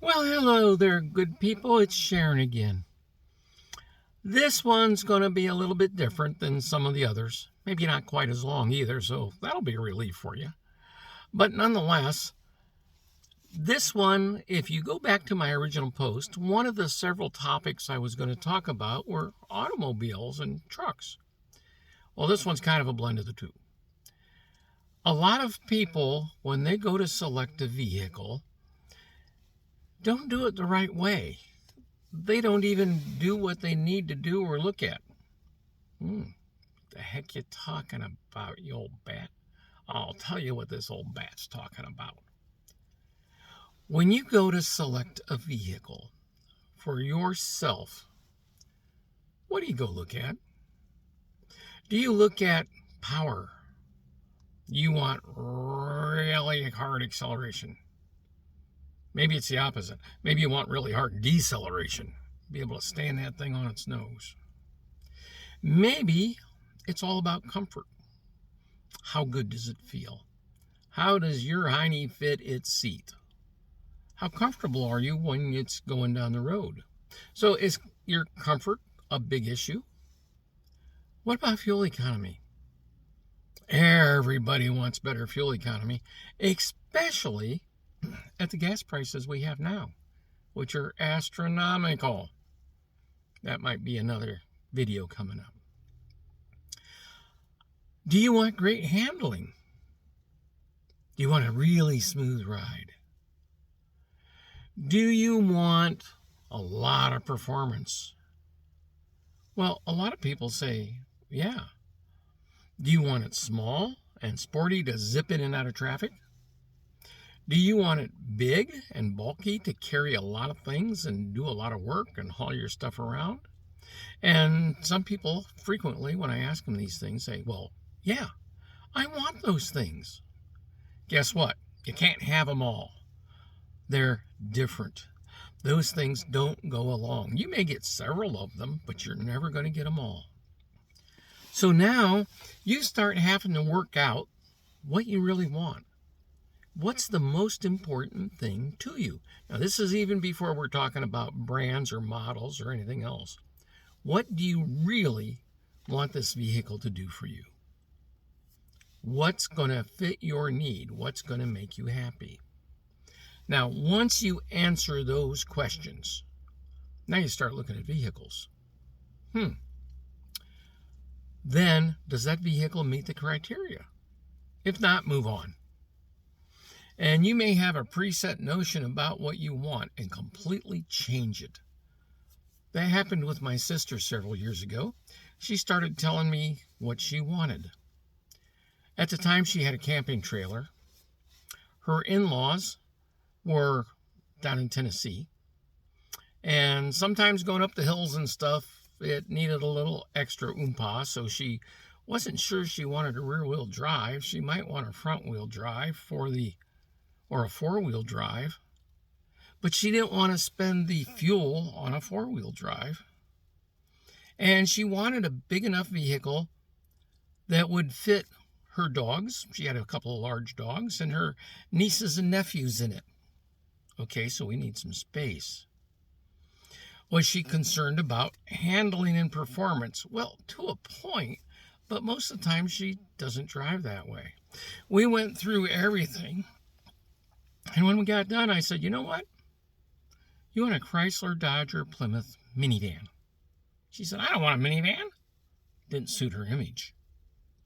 Well, hello there, good people. It's Sharon again. This one's going to be a little bit different than some of the others. Maybe not quite as long either, so that'll be a relief for you. But nonetheless, this one, if you go back to my original post, one of the several topics I was going to talk about were automobiles and trucks. Well, this one's kind of a blend of the two. A lot of people, when they go to select a vehicle, don't do it the right way. They don't even do what they need to do or look at. What the heck you talking about, you old bat? I'll tell you what this old bat's talking about. When you go to select a vehicle for yourself, what do you go look at? Do you look at power? You want really hard acceleration. Maybe it's the opposite. Maybe you want really hard deceleration. Be able to stand that thing on its nose. Maybe it's all about comfort. How good does it feel? How does your hiney fit its seat? How comfortable are you when it's going down the road? So is your comfort a big issue? What about fuel economy? Everybody wants better fuel economy, especially at the gas prices we have now, which are astronomical. That might be another video coming up. Do you want great handling? Do you want a really smooth ride? Do you want a lot of performance? Well, a lot of people say, yeah. Do you want it small and sporty to zip in and out of traffic? Do you want it big and bulky to carry a lot of things and do a lot of work and haul your stuff around? And some people frequently, when I ask them these things, say, well, yeah, I want those things. Guess what? You can't have them all. They're different. Those things don't go along. You may get several of them, but you're never going to get them all. So now you start having to work out what you really want. What's the most important thing to you? Now, this is even before we're talking about brands or models or anything else. What do you really want this vehicle to do for you? What's going to fit your need? What's going to make you happy? Now, once you answer those questions, now you start looking at vehicles. Then, does that vehicle meet the criteria? If not, move on. And you may have a preset notion about what you want and completely change it. That happened with my sister several years ago. She started telling me what she wanted. At the time, she had a camping trailer. Her in-laws were down in Tennessee. And sometimes going up the hills and stuff, it needed a little extra oompah, so she wasn't sure she wanted a rear-wheel drive. She might want a front-wheel drive or a four-wheel drive, but she didn't want to spend the fuel on a four-wheel drive. And she wanted a big enough vehicle that would fit her dogs. She had a couple of large dogs and her nieces and nephews in it. Okay, so we need some space. Was she concerned about handling and performance? Well, to a point, but most of the time she doesn't drive that way. We went through everything. And when we got done, I said, you know what? You want a Chrysler, Dodge, or Plymouth minivan? She said, I don't want a minivan. Didn't suit her image.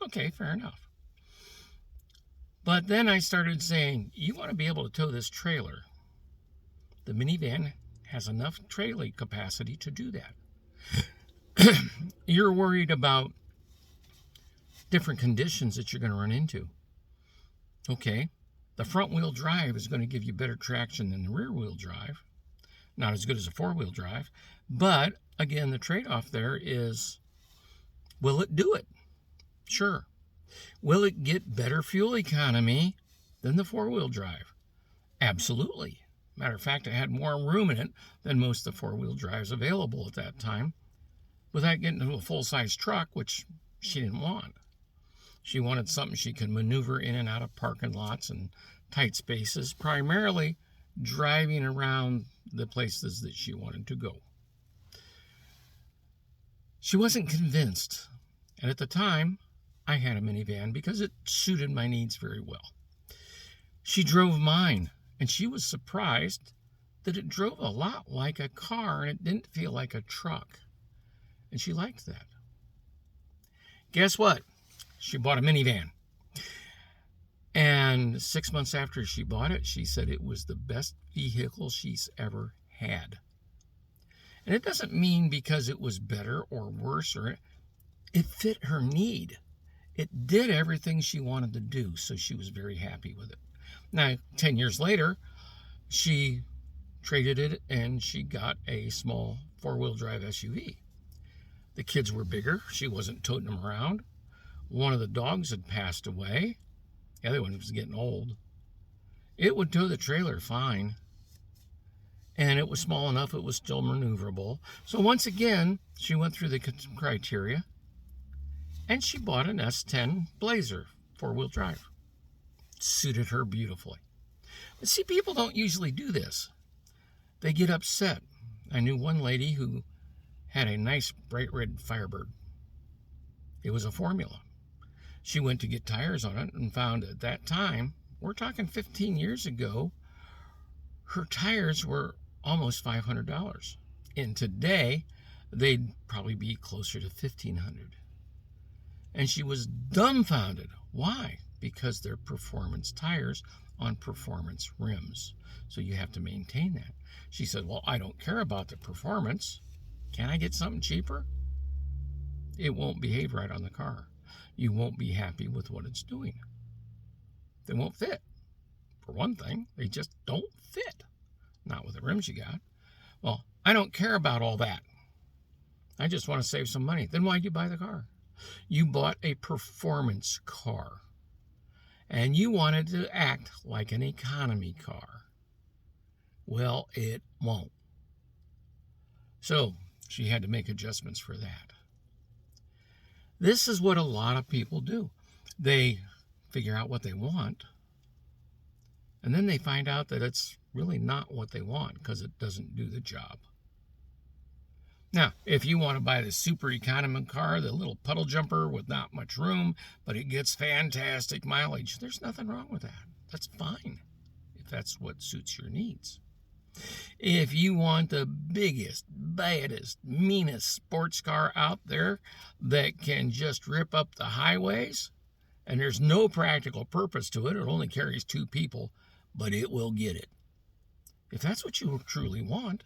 Okay, fair enough. But then I started saying, you want to be able to tow this trailer. The minivan has enough trailer capacity to do that. You're worried about different conditions that you're going to run into. Okay. The front-wheel drive is going to give you better traction than the rear-wheel drive. Not as good as a four-wheel drive. But, again, the trade-off there is, will it do it? Sure. Will it get better fuel economy than the four-wheel drive? Absolutely. Matter of fact, it had more room in it than most of the four-wheel drives available at that time, without getting into a full-size truck, which she didn't want. She wanted something she could maneuver in and out of parking lots and tight spaces, primarily driving around the places that she wanted to go. She wasn't convinced. And at the time, I had a minivan because it suited my needs very well. She drove mine, and she was surprised that it drove a lot like a car and it didn't feel like a truck. And she liked that. Guess what? She bought a minivan. And 6 months after she bought it, she said it was the best vehicle she's ever had. And it doesn't mean because it was better or worse, or it fit her need. It did everything she wanted to do, so she was very happy with it. Now, 10 years later, she traded it and she got a small four-wheel drive SUV. The kids were bigger. She wasn't toting them around. One of the dogs had passed away. The other one was getting old. It would tow the trailer fine. And it was small enough it was still maneuverable. So once again, she went through the criteria and she bought an S10 Blazer, four-wheel drive. Suited her beautifully. But see, people don't usually do this. They get upset. I knew one lady who had a nice bright red Firebird. It was a Formula. She went to get tires on it and found at that time, we're talking 15 years ago, her tires were almost $500. And today, they'd probably be closer to $1,500. And she was dumbfounded. Why? Because they're performance tires on performance rims. So you have to maintain that. She said, well, I don't care about the performance. Can I get something cheaper? It won't behave right on the car. You won't be happy with what it's doing. They won't fit. For one thing, they just don't fit. Not with the rims you got. Well, I don't care about all that. I just want to save some money. Then why'd you buy the car? You bought a performance car. And you wanted to act like an economy car. Well, it won't. So she had to make adjustments for that. This is what a lot of people do. They figure out what they want, and then they find out that it's really not what they want because it doesn't do the job. Now, if you want to buy the super economy car, the little puddle jumper with not much room, but it gets fantastic mileage, there's nothing wrong with that. That's fine if that's what suits your needs. If you want the biggest, baddest, meanest sports car out there that can just rip up the highways, and there's no practical purpose to it, it only carries 2 people, but it will get it. If that's what you truly want,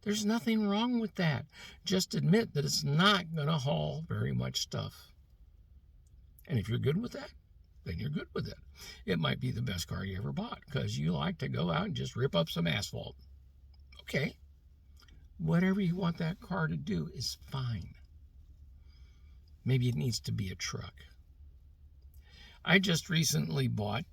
there's nothing wrong with that. Just admit that it's not going to haul very much stuff. And if you're good with that, then you're good with it. It might be the best car you ever bought because you like to go out and just rip up some asphalt. Okay. Whatever you want that car to do is fine. Maybe it needs to be a truck. I just recently bought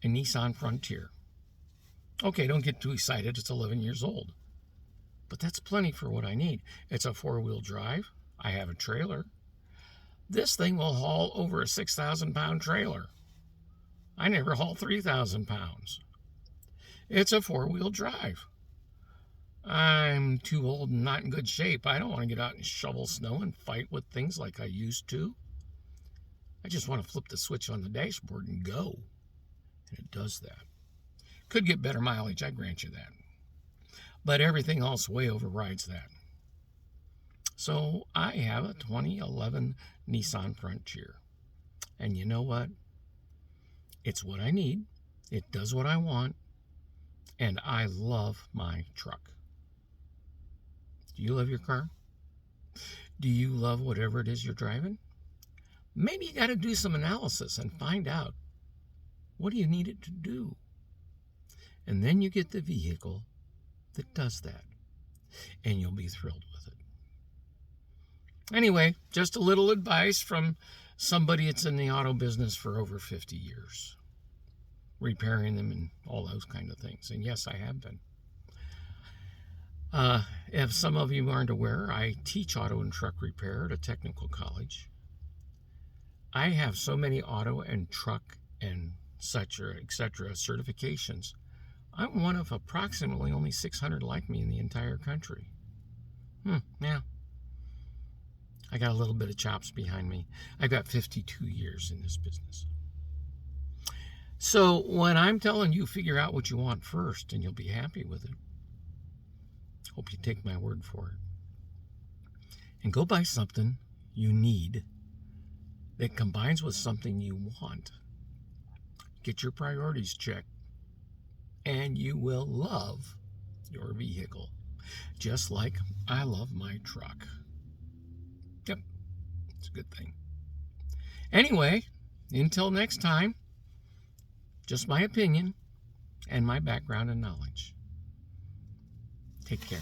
a Nissan Frontier. Okay, don't get too excited. It's 11 years old. But that's plenty for what I need. It's a 4-wheel drive. I have a trailer. This thing will haul over a 6,000-pound trailer. I never haul 3,000 pounds. It's a 4-wheel drive. I'm too old and not in good shape. I don't want to get out and shovel snow and fight with things like I used to. I just want to flip the switch on the dashboard and go. And it does that. Could get better mileage, I grant you that. But everything else way overrides that. So I have a 2011 Nissan Frontier. And you know what? It's what I need. It does what I want. And I love my truck. Do you love your car? Do you love whatever it is you're driving? Maybe you got to do some analysis and find out, what do you need it to do? And then you get the vehicle that does that. And you'll be thrilled with it. Anyway, just a little advice from somebody that's in the auto business for over 50 years. Repairing them and all those kind of things. And yes, I have been. If some of you aren't aware, I teach auto and truck repair at a technical college. I have so many auto and truck and such, etc. certifications. I'm one of approximately only 600 like me in the entire country. Yeah. I got a little bit of chops behind me. I've got 52 years in this business. So when I'm telling you, figure out what you want first and you'll be happy with it. Hope you take my word for it. And go buy something you need that combines with something you want. Get your priorities checked. And you will love your vehicle. Just like I love my truck. Yep, it's a good thing. Anyway, until next time, just my opinion and my background and knowledge. Take care.